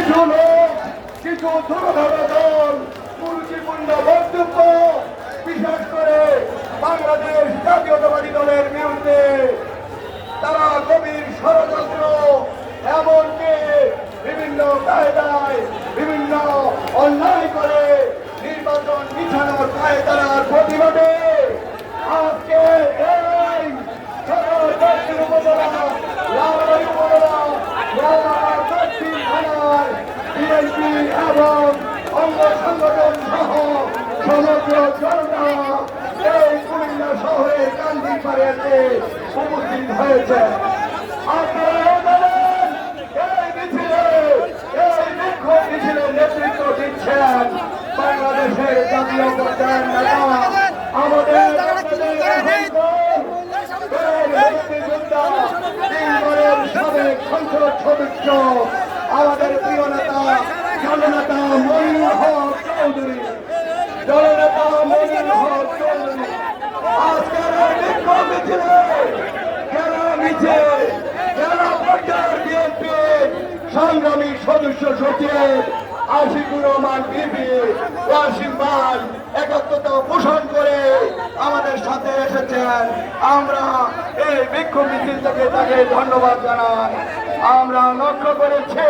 কিছু লোক, কিছু দুর্ধর দল কুরুচিপূর্ণ বক্তব্য, বিশেষ করে বাংলাদেশ জাতীয়তাবাদী দলের বিরুদ্ধে তারা গভীর ষড়যন্ত্র, এমনকি বিভিন্ন কায়দায় বিভিন্ন অন্যায় করে নির্বাচন পিছানোর কায়দার প্রতিবাদে আজকে এই সকল দক্ষিণ উপজেলা, লালবাড়ী উপজেলা, লালবাগ দক্ষিণ থানার বিএনপি এবং অঙ্গ সংগঠন সহ সমগ্র জনতা এই কুমিল্লা শহরের কান্দির পাড়ে উপস্থিত হয়েছে। আপনারা জানেন এই মিছিলে, এই বিক্ষোভ মিছিলের নেতৃত্ব দিচ্ছেন বাংলাদেশের জাতীয় পর্যায়ের নেতা আমাদের তিনবারের সাবেক সংসদ সদস্য আমাদের প্রিয় নেতা জননেতা মনির হক চৌধুরী, জননেতা মনির হক চৌধুরী আজকের বিক্ষোভ মিছিলে জেলা পর্যায়ের বিএনপির সংগ্রামী সদস্য সচিব আশিকুর রহমান বিবি ওয়াসিম ভাই একাত্মতা পোষণ করে আমাদের সাথে এসেছেন। আমরা এই বিক্ষোভ মিছিল থেকে তাকে ধন্যবাদ জানাই। আমরা লক্ষ্য করেছি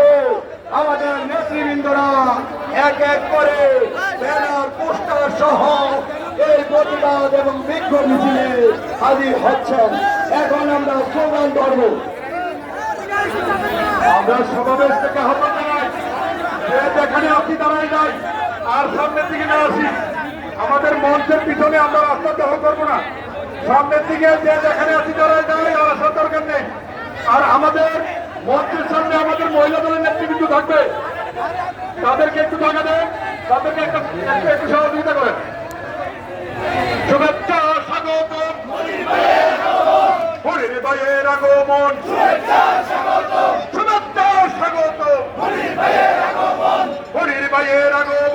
আমাদের নেতৃবৃন্দরা এক এক করে ব্যানার পোস্টার সহ এই প্রতিবাদ এবং বিক্ষোভ মিছিলে হাজির হচ্ছেন। এখন আমরা স্লোগান ধরব। আমরা সমাবেশ থেকে আহ্বান জানাই যেখানে আপনি দাঁড়াই নাই আর সামনের দিকে না আসি, আমাদের মঞ্চের পিছনে আমরা রাস্তা দখল করবো না। সামনের দিকে যে যেখানে আসি দাঁড়াই নাই আর আসার দরকার নেই। আর আমাদের মঞ্চের সামনে আমাদের মহিলা দলের নেতৃবৃন্দ থাকবে, তাদেরকে একটু টাকা দেন, তাদেরকে একটু সহযোগিতা করেন। শুভেচ্ছা স্বাগত হরির ভাইয়ের আগমন, শুভেচ্ছা স্বাগত হরির ভাইয়ের আগমন।